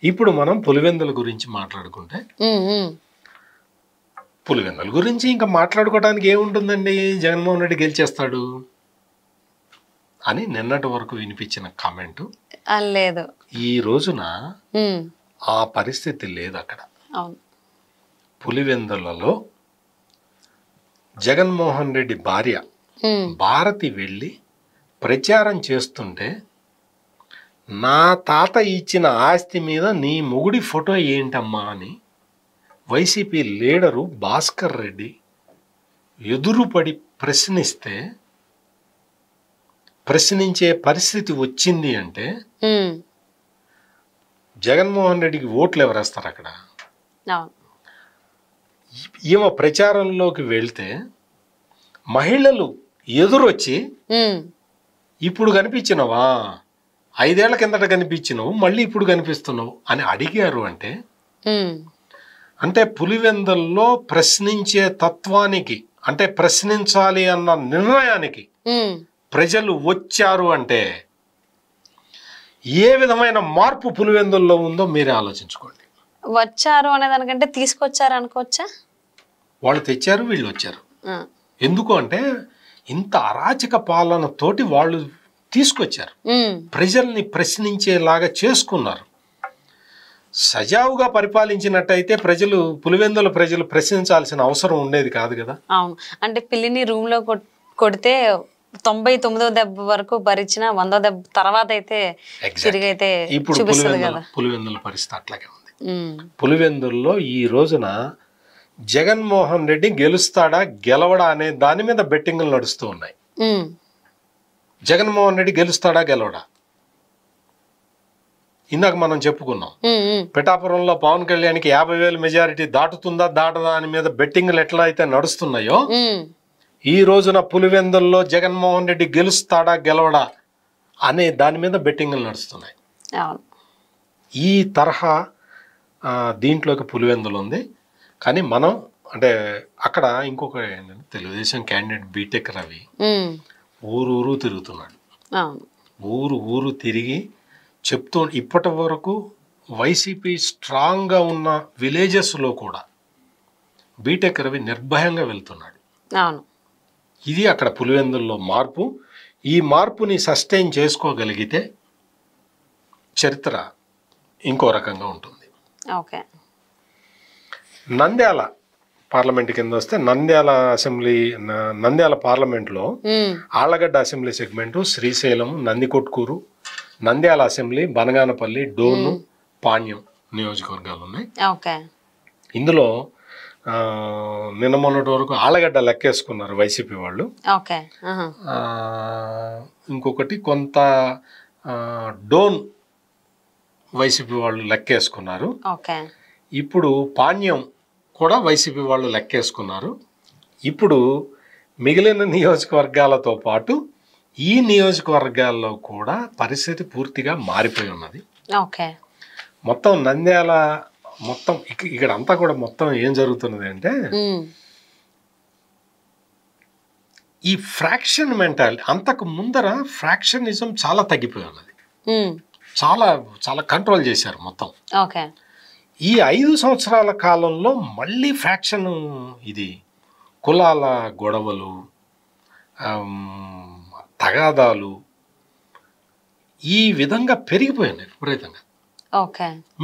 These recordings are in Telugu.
ఇప్పుడు మనం పులివెందుల గురించి మాట్లాడుకుంటే పులివెందుల గురించి ఇంకా మాట్లాడుకోవడానికి ఏముంటుందండి, జగన్మోహన్ రెడ్డి గెలిచేస్తాడు అని నిన్నటి వరకు వినిపించిన కామెంటు లేదు. ఈ రోజున ఆ పరిస్థితి లేదు. అక్కడ పులివెందులలో జగన్మోహన్ రెడ్డి భార్య భారతి వెళ్ళి ప్రచారం చేస్తుంటే నా తాత ఇచ్చిన ఆస్తి మీద నీ మొగుడి ఫోటో ఏంటమ్మా అని వైసీపీ లీడరు భాస్కర్ రెడ్డి ఎదురుపడి ప్రశ్నిస్తే, ప్రశ్నించే పరిస్థితి వచ్చింది అంటే జగన్మోహన్ రెడ్డికి ఓట్లు ఎవరేస్తారు అక్కడ? ఈమె ప్రచారంలోకి వెళ్తే మహిళలు ఎదురొచ్చి ఇప్పుడు కనిపించినవా, 5 ఏళ్ల కిందట కనిపించినవు, మళ్ళీ ఇప్పుడు కనిపిస్తున్నావు అని అడిగారు అంటే అంటే పులివెందుల్లో ప్రశ్నించే తత్వానికి, అంటే ప్రశ్నించాలి అన్న నిర్ణయానికి ప్రజలు వచ్చారు అంటే ఏ విధమైన మార్పు పులివెందుల్లో ఉందో మీరే ఆలోచించుకోండి. వచ్చారు అనే దానికంటే తీసుకొచ్చారు అనుకోవచ్చా? వాళ్ళు తెచ్చారు, వీళ్ళు వచ్చారు. ఎందుకు అంటే ఇంత అరాచక పాలనతోటి వాళ్ళు తీసుకొచ్చారు, ప్రజల్ని ప్రశ్నించేలాగా చేసుకున్నారు. సజావుగా పరిపాలించినట్టయితే ప్రజలు, పులివెందుల ప్రజలు ప్రశ్నించాల్సిన అవసరం ఉండేది కాదు కదా. అవును, అంటే పిల్లిని రూమ్ లో కొడితే 99వ దెబ్బ వరకు భరించిన 100వ దెబ్బ తర్వాత అయితే తిరిగైతే ఇప్పుడు పులివెందుల పరిస్థితి అట్లాగే ఉంది. పులివెందుల్లో ఈ రోజున జగన్మోహన్ రెడ్డి గెలుస్తాడా గెలవడా అనే దాని మీద బెట్టింగ్లు నడుస్తూ ఉన్నాయి. జగన్మోహన్ రెడ్డి గెలుస్తాడా గెలవడా? ఇందాక మనం చెప్పుకున్నాం, పిఠాపురంలో పవన్ కళ్యాణ్కి 50,000 మెజారిటీ దాటుతుందా దాటదా అని మీద బెట్టింగ్లు ఎట్లా అయితే నడుస్తున్నాయో, ఈ రోజున పులివెందుల్లో జగన్మోహన్ రెడ్డి గెలుస్తాడా గెలవడా అనే దాని మీద బెట్టింగ్లు నడుస్తున్నాయి. ఈ తరహా దీంట్లోకి పులివెందులు ఉంది. కానీ మనం అంటే అక్కడ ఇంకొక ఏంటంటే, తెలుగుదేశం క్యాండిడేట్ బీటెక్ రవి ఊరు తిరుగుతున్నాడు. ఊరు తిరిగి చెప్తూ, ఇప్పటి వరకు వైసీపీ స్ట్రాంగ్గా ఉన్న విలేజెస్లో కూడా బీటెక్ రవి నిర్భయంగా వెళ్తున్నాడు. ఇది అక్కడ పులివెందుల్లో మార్పు. ఈ మార్పుని సస్టైన్ చేసుకోగలిగితే చరిత్ర ఇంకో రకంగా ఉంటుంది. నంద్యాల పార్లమెంట్ కింద వస్తే నంద్యాల పార్లమెంట్లో Allagadda assembly segment, Srisailam, Nandikotkur, Nandyal assembly, Banaganapalli, Dhone, Panyam నియోజకవర్గాలు ఉన్నాయి. ఇందులో నిన్న మొన్నటి వరకు ఆళ్లగడ్డ లెక్కేసుకున్నారు వైసీపీ వాళ్ళు. ఇంకొకటి కొంత డోన్ వైసీపీ వాళ్ళు లెక్కేసుకున్నారు. ఇప్పుడు పాణ్యం కూడా వైసీపీ వాళ్ళు లెక్కేసుకున్నారు. ఇప్పుడు మిగిలిన నియోజకవర్గాలతో పాటు ఈ నియోజకవర్గాల్లో కూడా పరిస్థితి పూర్తిగా మారిపోయి ఉన్నది. మొత్తం నంద్యాల మొత్తం ఇక్కడ అంతా కూడా మొత్తం ఏం జరుగుతున్నది అంటే, ఈ ఫ్రాక్షన్ మెంటాలిటీ, అంతకు ముందర ఫ్రాక్షనిజం చాలా తగ్గిపోయి ఉన్నది. చాలా చాలా కంట్రోల్ చేశారు మొత్తం. ఈ 5 సంవత్సరాల కాలంలో మళ్ళీ ఫ్రాక్షన్, ఇది కులాల గొడవలు, తగాదాలు ఈ విధంగా పెరిగిపోయినాయి విపరీతంగా.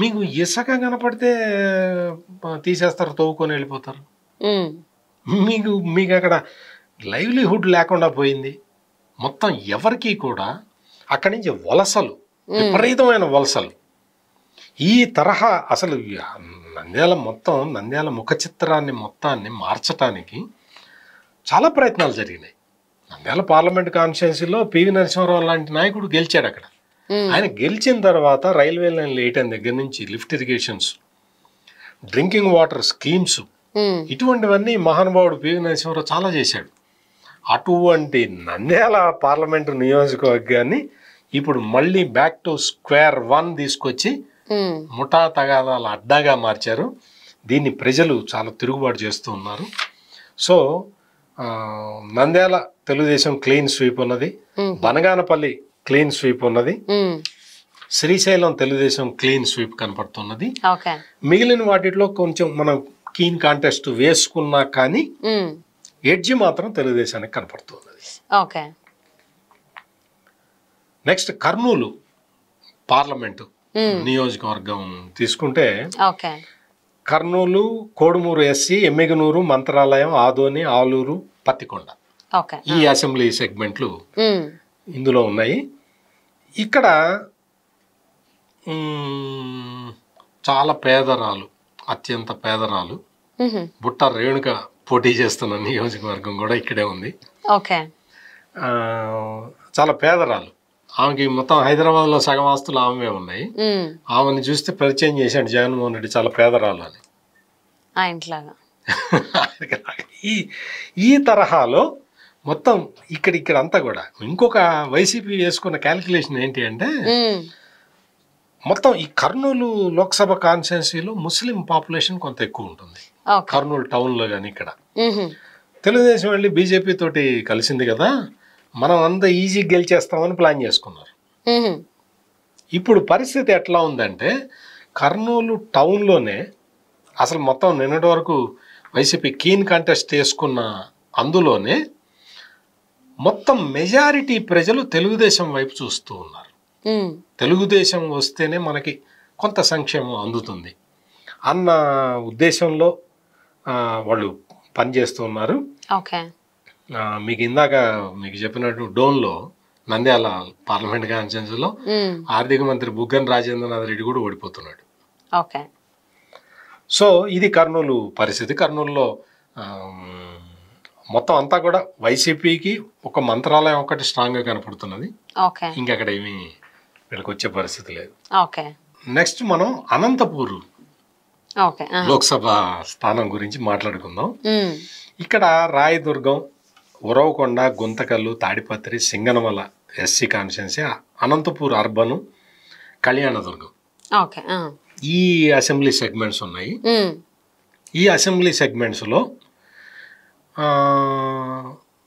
మీకు ఇసుక కనపడితే తీసేస్తారు, తవ్వుకొని వెళ్ళిపోతారు. మీకు అక్కడ లైవ్లీహుడ్ లేకుండా పోయింది మొత్తం. ఎవరికి కూడా అక్కడి నుంచి వలసలు, విపరీతమైన వలసలు. ఈ తరహా అసలు నంద్యాల ముఖ చిత్రాన్ని మొత్తాన్ని మార్చడానికి చాలా ప్రయత్నాలు జరిగినాయి. నంద్యాల పార్లమెంట్ కాన్స్టిట్యున్సీలో పివి నరసింహారావు లాంటి నాయకుడు గెలిచాడు అక్కడ. ఆయన గెలిచిన తర్వాత రైల్వే లైన్లు వేయటం దగ్గర నుంచి lift irrigations, drinking water schemes, ఇటువంటివన్నీ మహానుభావుడు పివి నరసింహారావు చాలా చేశాడు. అటువంటి నంద్యాల పార్లమెంటు నియోజకవర్గాన్ని ఇప్పుడు మళ్ళీ బ్యాక్ టు స్క్వేర్ 1 తీసుకొచ్చి ముఠా తగాదాల అడ్డాగా మార్చారు. దీన్ని ప్రజలు చాలా తిరుగుబాటు చేస్తూ ఉన్నారు. So Nandyal Telugu Desam clean sweep ఉన్నది, బనగానపల్లి క్లీన్ స్వీప్ ఉన్నది, శ్రీశైలం తెలుగుదేశం క్లీన్ స్వీప్ కనపడుతున్నది. ఓకే. మిగిలిన వాటిలో కొంచెం మనం కీన్ కాంటెస్ట్ వేసుకున్నా కానీ ఎడ్జి మాత్రం తెలుగుదేశానికి కనపడుతున్నది. ఓకే. నెక్స్ట్ కర్నూలు పార్లమెంటు నియోజకవర్గం తీసుకుంటే okay. Kurnool, Kodumur SC, Yemmiganur, Mantralayam, Adoni, Alur, Pattikonda okay. ఈ అసెంబ్లీ సెగ్మెంట్లు ఇందులో ఉన్నాయి. ఇక్కడ చాలా పేదరాలు, అత్యంత పేదరాలు బుట్ట రేణుక పోటీ చేస్తున్న నియోజకవర్గం కూడా ఇక్కడే ఉంది. ఓకే. చాలా పేదరాలు. ఆమెకి మొత్తం హైదరాబాద్లో సగం ఆస్తులు ఆమె ఉన్నాయి. ఆమెను చూస్తే పరిచయం చేశాడు జగన్మోహన్ రెడ్డి, చాలా పేదరాలు అని. ఈ తరహాలో మొత్తం ఇక్కడ అంతా కూడా ఇంకొక వైసీపీ వేసుకున్న క్యాలిక్యులేషన్ ఏంటి అంటే మొత్తం ఈ కర్నూలు లోక్సభ కాన్స్టిట్యున్సీలో ముస్లిం పాపులేషన్ కొంత ఎక్కువ ఉంటుంది. కర్నూలు టౌన్లో కానీ ఇక్కడ తెలుగుదేశం వెళ్ళి బీజేపీ తోటి కలిసింది కదా, మనం అంత ఈజీ గెలిచేస్తామని ప్లాన్ చేసుకున్నారు. ఇప్పుడు పరిస్థితి ఎట్లా ఉందంటే కర్నూలు టౌన్లోనే అసలు మొత్తం నిన్నటి వరకు వైసీపీ కీన్ కాంటెస్ట్ వేసుకున్న అందులోనే మొత్తం మెజారిటీ ప్రజలు తెలుగుదేశం వైపు చూస్తూ ఉన్నారు. తెలుగుదేశం వస్తేనే మనకి కొంత సంక్షేమం అందుతుంది అన్న ఉద్దేశంలో వాళ్ళు పనిచేస్తూ ఉన్నారు. మీకు ఇందాక మీకు చెప్పినట్టు డోన్లో నంద్యాల పార్లమెంట్ కాన్స్టిట్యున్సీలో ఆర్థిక మంత్రి బుగ్గన రాజేంద్రనాథ్ రెడ్డి కూడా ఓడిపోతున్నాడు. సో ఇది కర్నూలు పరిస్థితి. కర్నూలులో మొత్తం అంతా కూడా వైసీపీకి ఒక మంత్రాలయం ఒకటి స్ట్రాంగ్గా కనపడుతున్నది. ఇంకక్కడ ఏమి వీళ్ళకి వచ్చే పరిస్థితి లేదు. నెక్స్ట్ మనం అనంతపూర్ లోక్సభ స్థానం గురించి మాట్లాడుకుందాం. ఇక్కడ Rayadurgam, Uravakonda, Guntakal, Tadipatri, Singanamala SC constituency, Anantapur urban, Kalyanadurgam ఈ అసెంబ్లీ సెగ్మెంట్స్ ఉన్నాయి. ఈ అసెంబ్లీ సెగ్మెంట్స్లో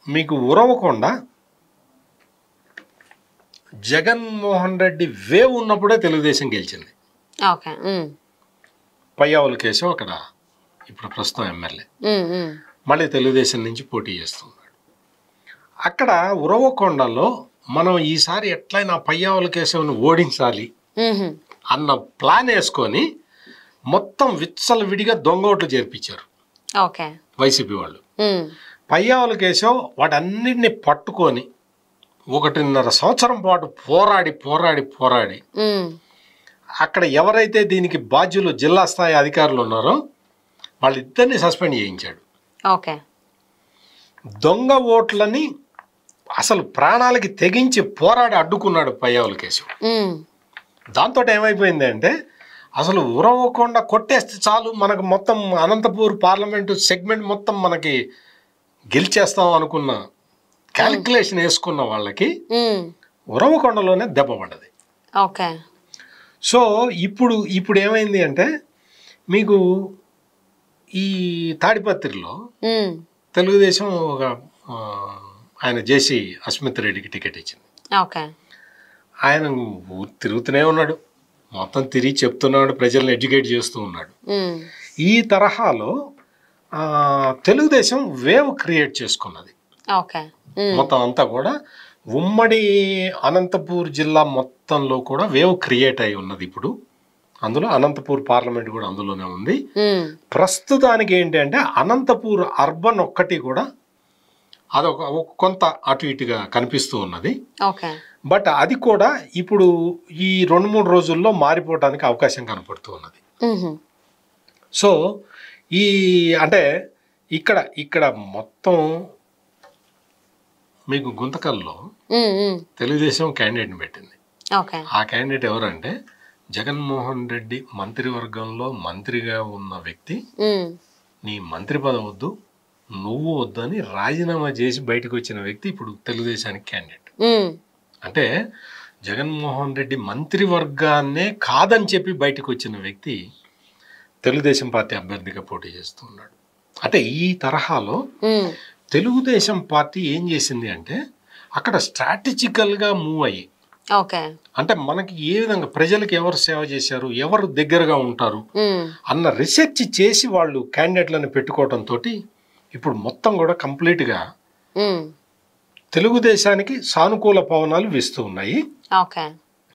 మీకు ఉరవకొండ జగన్మోహన్ రెడ్డి వేవ్ ఉన్నప్పుడే తెలుగుదేశం గెలిచింది. పయ్యావుల కేశవ్ అక్కడ ఇప్పుడు ప్రస్తుతం ఎమ్మెల్యే, మళ్ళీ తెలుగుదేశం నుంచి పోటీ చేస్తున్నాడు. అక్కడ ఉరవకొండలో మనం ఈసారి ఎట్లయినా పయ్యావుల కేశవ్ని ఓడించాలి అన్న ప్లాన్ వేసుకొని మొత్తం విచ్చలవిడిగా దొంగ ఓట్లు చేర్పించారు వైసీపీ వాళ్ళు. పయ్యావుల కేశవ్ వాటన్నిటిని పట్టుకొని 1.5 సంవత్సరం పాటు పోరాడి అక్కడ ఎవరైతే దీనికి బాధ్యులు జిల్లా స్థాయి అధికారులు ఉన్నారో వాళ్ళిద్దరిని సస్పెండ్ చేయించాడు. దొంగ ఓట్లని అసలు ప్రాణాలకి తెగించి పోరాడి అడ్డుకున్నాడు పయ్యావుల కేశవ్. దాంతో ఏమైపోయింది అంటే అసలు ఉరవకొండ కొట్టేస్తే చాలు మనకు మొత్తం అనంతపూర్ పార్లమెంటు సెగ్మెంట్ మొత్తం మనకి గెలిచేస్తాం అనుకున్న క్యాలిక్యులేషన్ వేసుకున్న వాళ్ళకి ఉరవకొండలోనే దెబ్బ పడ్డది. సో ఇప్పుడు ఏమైంది అంటే మీకు ఈ తాడిపత్రిలో తెలుగుదేశం ఒక ఆయన జేసీ అస్మిత్ రెడ్డికి టికెట్ ఇచ్చింది. ఆయన తిరుగుతూనే ఉన్నాడు, మొత్తం తిరిగి చెప్తున్నాడు, ప్రజల్ని ఎడ్యుకేట్ చేస్తూ ఉన్నాడు. ఈ తరహాలో తెలుగుదేశం వేవ్ క్రియేట్ చేసుకున్నది. మొత్తం అంతా కూడా ఉమ్మడి అనంతపూర్ జిల్లా మొత్తంలో కూడా వేవ్ క్రియేట్ అయి ఉన్నది. ఇప్పుడు అందులో అనంతపూర్ పార్లమెంట్ కూడా అందులోనే ఉంది. ప్రస్తుతానికి ఏంటి అంటే అనంతపూర్ అర్బన్ ఒక్కటి కూడా అదొక కొంత అటు ఇటుగా కనిపిస్తూ ఉన్నది. బట్ అది కూడా ఇప్పుడు ఈ 2-3 రోజుల్లో మారిపోవడానికి అవకాశం కనపడుతూ ఉన్నది. సో ఈ అంటే ఇక్కడ మొత్తం మీకు గుంతకల్లో తెలుగుదేశం క్యాండిడేట్ని పెట్టింది. ఆ క్యాండిడేట్ ఎవరంటే జగన్మోహన్ రెడ్డి మంత్రివర్గంలో మంత్రిగా ఉన్న వ్యక్తి, నీ మంత్రి పదవి వద్దు, నువ్వు వద్దు అని రాజీనామా చేసి బయటకు వచ్చిన వ్యక్తి ఇప్పుడు తెలుగుదేశానికి క్యాండిడేట్. అంటే జగన్మోహన్ రెడ్డి మంత్రివర్గాన్నే కాదని చెప్పి బయటకు వచ్చిన వ్యక్తి తెలుగుదేశం పార్టీ అభ్యర్థిగా పోటీ చేస్తున్నాడు. అంటే ఈ తరహాలో తెలుగుదేశం పార్టీ ఏం చేసింది అంటే అక్కడ స్ట్రాటజికల్గా మూవ్ అయ్యి ఓకే. అంటే మనకి ఏ విధంగా ప్రజలకు ఎవరు సేవ చేశారు, ఎవరు దగ్గరగా ఉంటారు అన్న రీసెర్చ్ చేసి వాళ్ళు క్యాండిడేట్లను పెట్టుకోవడంతో ఇప్పుడు మొత్తం కూడా కంప్లీట్గా తెలుగుదేశానికి సానుకూల పవనాలు వీస్తూ ఉన్నాయి. ఓకే.